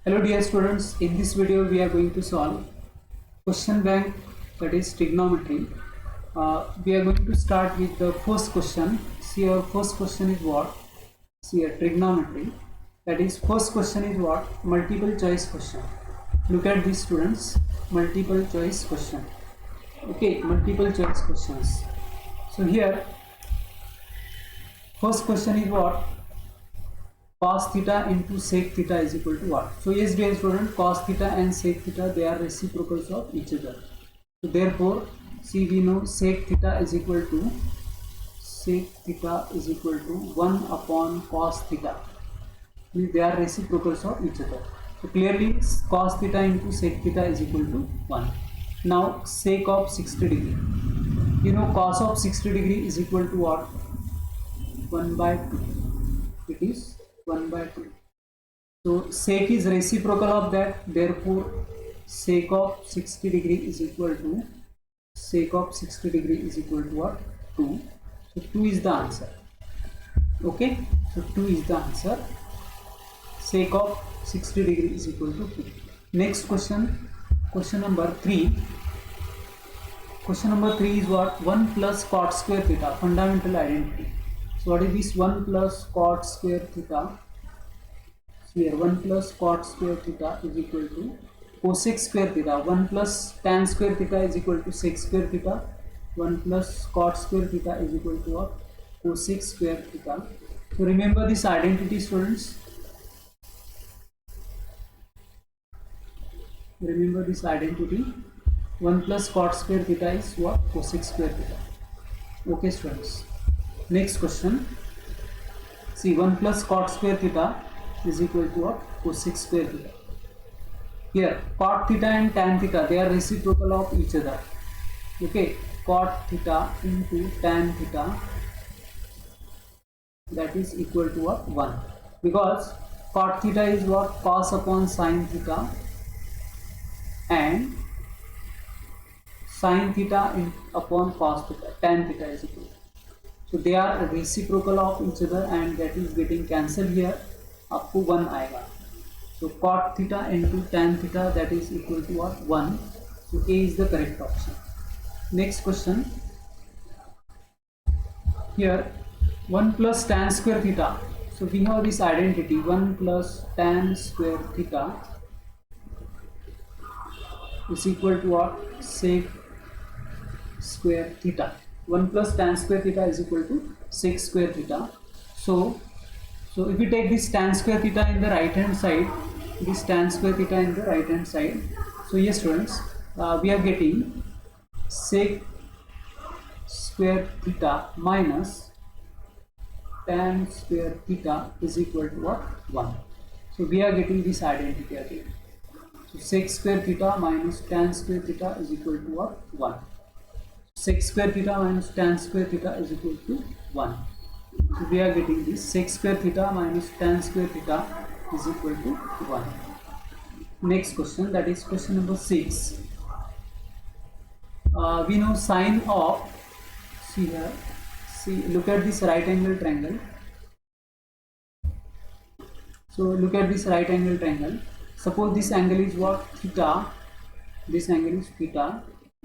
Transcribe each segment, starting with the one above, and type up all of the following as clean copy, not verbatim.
Hello dear students, in this video we are going to solve question bank, that is trigonometry. We are going to start with the first question. See, our first question is what? See, a trigonometry, that is first question is what? Multiple choice question. Look at these students, multiple choice question. Okay, multiple choice questions. So here first question is what? Cos theta into sec theta is equal to what? So yes dear student, cos theta and sec theta, they are reciprocals of each other. So therefore, see, we know sec theta is equal to 1 upon cos theta. They are reciprocals of each other. So clearly cos theta into sec theta is equal to 1. Now sec of 60 degree. You know cos of 60 degree is equal to what? 1 by 2. It is 1 by 2. So sec is reciprocal of that, therefore sec of 60 degree is equal to what? 2. So 2 is the answer. Okay, so 2 is the answer. Sec of 60 degree is equal to 2. Next question, question number 3. Question number 3 is what? 1 plus cot square theta, fundamental identity. So what is this? 1 plus cot square theta. Here 1 plus cot square theta is equal to cosec square theta. 1 plus tan square theta is equal to sec square theta. 1 plus cot square theta is equal to what? Cosec square theta. So remember this identity, students. Remember this identity. 1 plus cot square theta is what? Cosec square theta. Okay students. Next question. See, 1 plus cot square theta is equal to what? Cosec square theta. Here cot theta and tan theta, they are reciprocal of each other. Okay, cot theta into tan theta, that is equal to what? 1. Because cot theta is what? Cos upon sin theta, and sin theta upon cos theta, tan theta is equal. So they are reciprocal of each other and that is getting cancelled here. आपको 1 आएगा. So cot theta into tan theta, that is equal to what? 1. So A is the correct option. Next question. Here 1 plus tan square theta. So we have this identity, 1 plus tan square theta is equal to what? Sec square theta. 1 plus tan square theta is equal to sec square theta. So if we take this tan square theta in the right hand side, so yes students, we are getting sec square theta minus tan square theta is equal to what? 1. So we are getting this identity again. So sec square theta minus tan square theta is equal to what? 1. Sec square theta minus tan square theta is equal to 1. So we are getting this sec square theta minus tan square theta is equal to 1. Next question, that is question number 6. We know sine of, see here, look at this right angle triangle. So look at this right angle triangle. Suppose this angle is what? Theta. This angle is theta.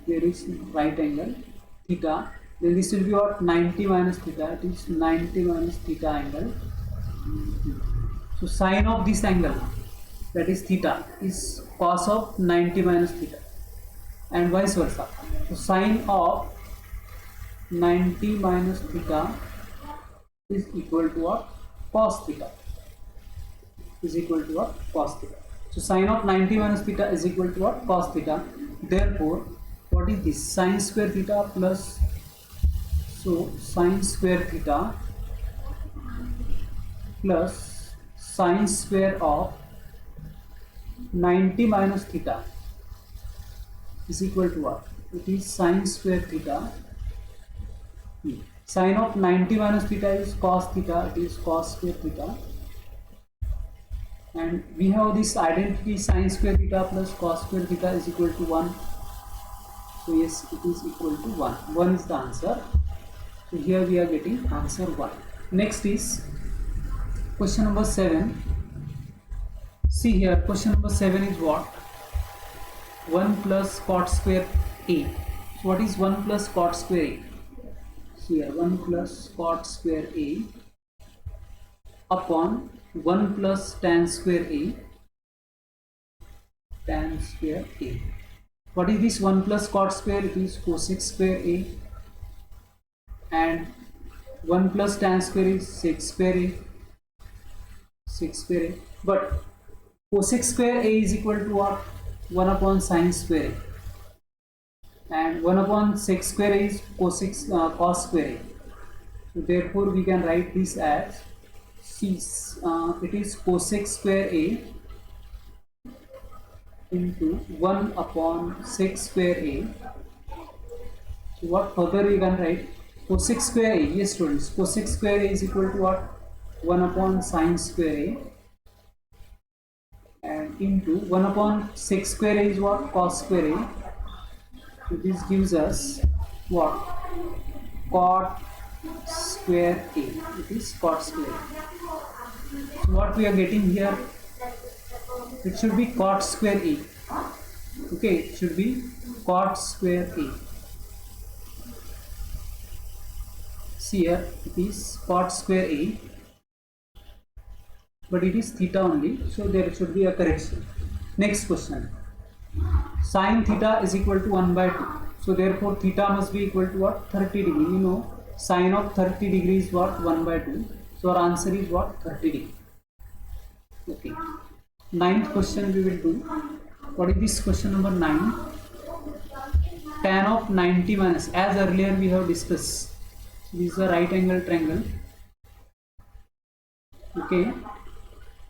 There is right angle theta. Then this will be what? 90 minus theta. It is 90 minus theta angle. So sine of this angle, that is theta, is cos of 90 minus theta, and vice versa. So sine of 90 minus theta is equal to what? Cos theta. Is equal to what? Cos theta. So sine of 90 minus theta is equal to what? Cos theta. Therefore, what is this? Sine square theta plus, so sine square theta plus sine square of 90 minus theta is equal to what? It is sine square theta. Sine of 90 minus theta is cos theta. It is cos square theta. And we have this identity, sine square theta plus cos square theta is equal to 1. So yes, it is equal to 1. 1 is the answer. So here we are getting answer 1. Next is question number 7. See here, question number 7 is what? 1 plus cot square A. So what is 1 plus cot square A? Here 1 plus cot square A upon 1 plus tan square A. Tan square A. What is this 1 plus cot square? It is cosec square A, and 1 plus tan square is sec square A. Sec square A. But cosec square A is equal to what? 1 upon sin square A, and 1 upon sec square A is cos square A. So therefore we can write this as it is cosec square A into 1 upon sec square A. So what further we can write? Cosec square A, yes students, cosec square A is equal to what? 1 upon sin square A, and into 1 upon sec square A is what? Cos square A. So this gives us what? Cot square A. It is cot square A. So what we are getting here? It should be cot square A. Okay, it should be cot square A. See here, it is cot square A, but it is theta only, so there should be a correction. Next question. Sin theta is equal to 1 by 2. So therefore theta must be equal to what? 30 degree. You know, sin of 30 degree is what? 1 by 2. So our answer is what? 30 degree. Okay. Ninth question we will do. What is this question number 9? Tan of 90 minus, as earlier we have discussed, this is a right angle triangle. Okay,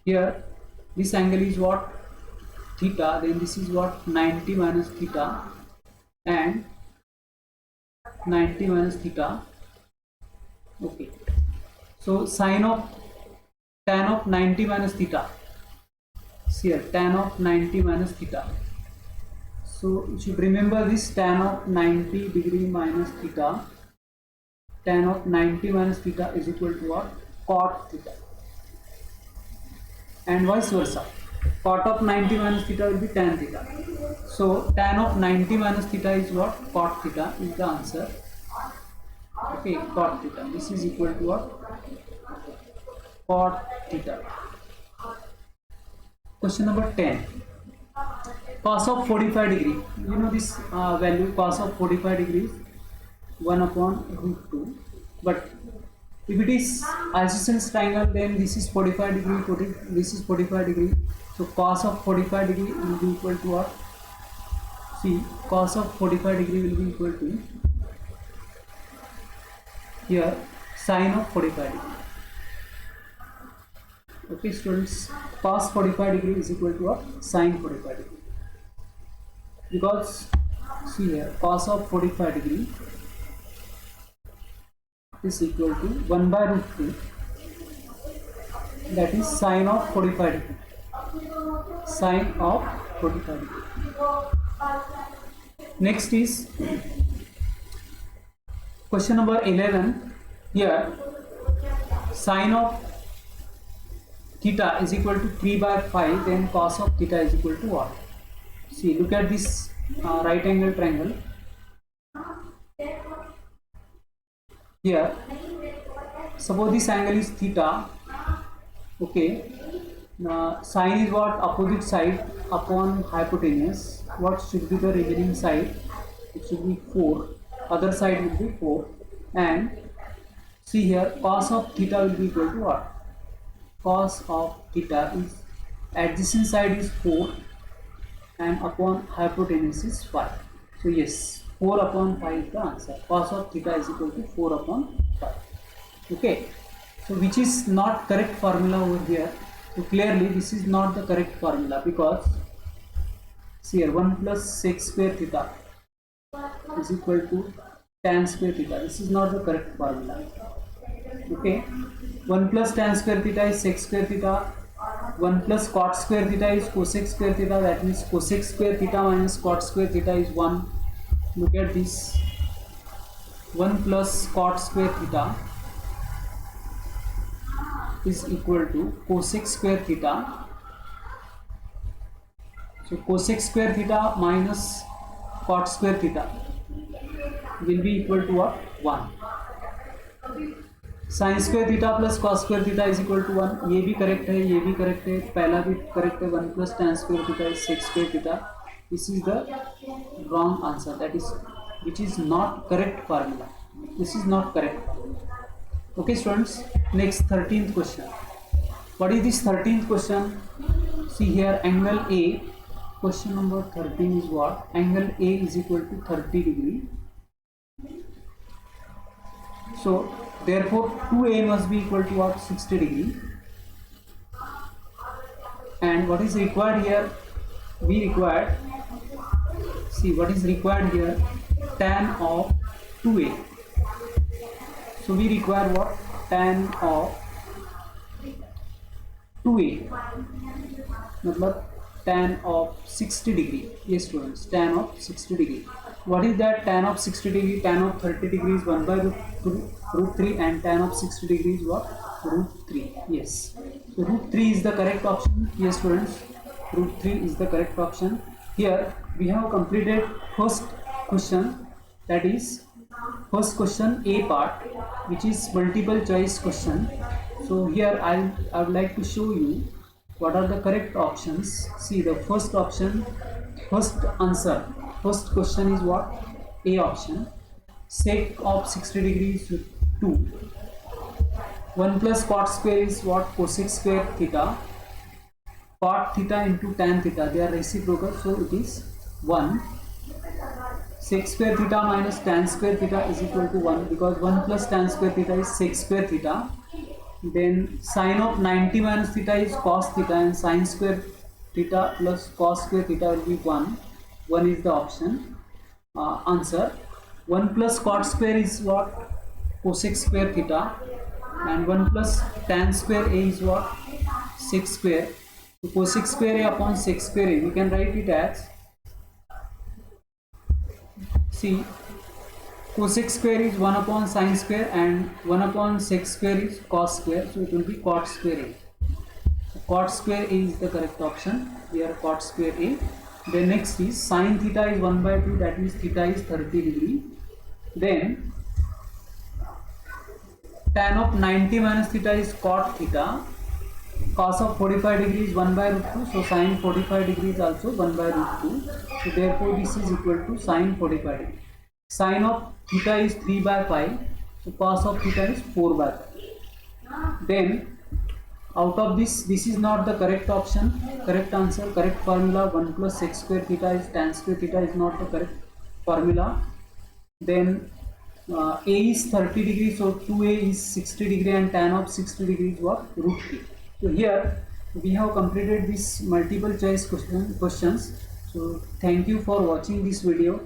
here this angle is what? Theta, then this is what? 90 minus theta, and 90 minus theta. Okay, so tan of 90 minus theta. Here tan of 90 minus theta. So you should remember this, tan of 90 degree minus theta. Tan of 90 minus theta is equal to what? Cot theta. And vice versa. Cot of 90 minus theta will be tan theta. So tan of 90 minus theta is what? Cot theta is the answer. Okay, cot theta. This is equal to what? Cot theta. Question number 10. Cos of 45 degree. You know this value, cos of 45 degrees 1 upon root 2. But if it is isosceles triangle, then this is 45 degree, this is 45 degree. So cos of 45 degree will be equal to what? See, cos of 45 degree will be equal to here sin of 45 degree. Okay students, cos 45 degree is equal to what? Sin 45 degree. Because see here, cos of 45 degree is equal to 1 by root 2, that is sin of 45 degree. Sin of 45 degree. Next is question number 11. Here sin of theta is equal to 3 by 5, then cos of theta is equal to what? See, look at this right angle triangle. Here, suppose this angle is theta. Okay, sine is what? Opposite side upon hypotenuse. What should be the remaining side? It should be 4. Other side will be 4. And see here, cos of theta will be equal to what? Cos of theta is adjacent side is 4 and upon hypotenuse is 5. So yes, 4 upon 5 is the answer. Cos of theta is equal to 4 upon 5. Okay, so which is not correct formula over here. So clearly this is not the correct formula, because see here, 1 plus sec square theta is equal to tan square theta. This is not the correct formula. Okay, 1 plus tan square theta is sec square theta. 1 plus cot square theta is cosec square theta. That means cosec square theta minus cot square theta is 1. Look at this. 1 plus cot square theta is equal to cosec square theta So cosec square theta minus cot square theta will be equal to what? 1. Sin square theta plus cos square theta is equal to 1. ये भी correct है, ये भी correct है, पहला भी correct है. 1 plus tan square theta is sec square theta. This is the wrong answer, that is which is not correct formula. This is not correct. Okay students, next 13th question. What is this 13th question? See here, angle A. Question number 13 is what? Angle A is equal to 30 degree. So therefore 2A must be equal to what? 60 degree. And what is required here? We required, see what is required here, tan of 2A. So we require what? Tan of 2A, मतलब tan of 60 degree. Yes students, tan of 60 degree. What is that? Tan of 60 degree, tan of 30 degree is 1 by root 3, and tan of 60 degree is what? Root 3. Yes. So root 3 is the correct option. Yes students, root 3 is the correct option. Here we have completed first question, that is first question A part, which is multiple choice question. So here I would like to show you what are the correct options. See the first option, first answer, first question is what? A option. Sec of 60 degrees with 2. 1 plus cot square is what? Cosec square theta. Cot theta into tan theta, they are reciprocal, so it is 1. Sec square theta minus tan square theta is equal to 1, because 1 plus tan square theta is sec square theta. Then sine of 90 minus theta is cos theta, and sine square theta plus cos square theta will be 1. 1 is the option. Answer. 1 plus cot square is what? Cosec square theta, and 1 plus tan square A is what? Sec square. So cosec square A upon sec square A, we can write it as, see, cosec square is 1 upon sine square and 1 upon sec square is cos square, so it will be cot square A. So cot square A is the correct option. Here cot square A. Then next is sine theta is 1 by 2, that means theta is 30 degree. Then tan of 90 minus theta is cot theta. Cos of 45 degree is 1 by root 2, so sine 45 degree is also 1 by root 2. So therefore this is equal to sine 45 degree. Sine of theta is 3 by 5, so cos of theta is 4 by 5. Then out of this is not the correct option, correct answer, correct formula. 1 plus sec square theta is tan square theta is not the correct formula. Then A is 30 degree, so 2A is 60 degree, and tan of 60 degree is what? Root 3. So here we have completed this multiple choice questions. So thank you for watching this video.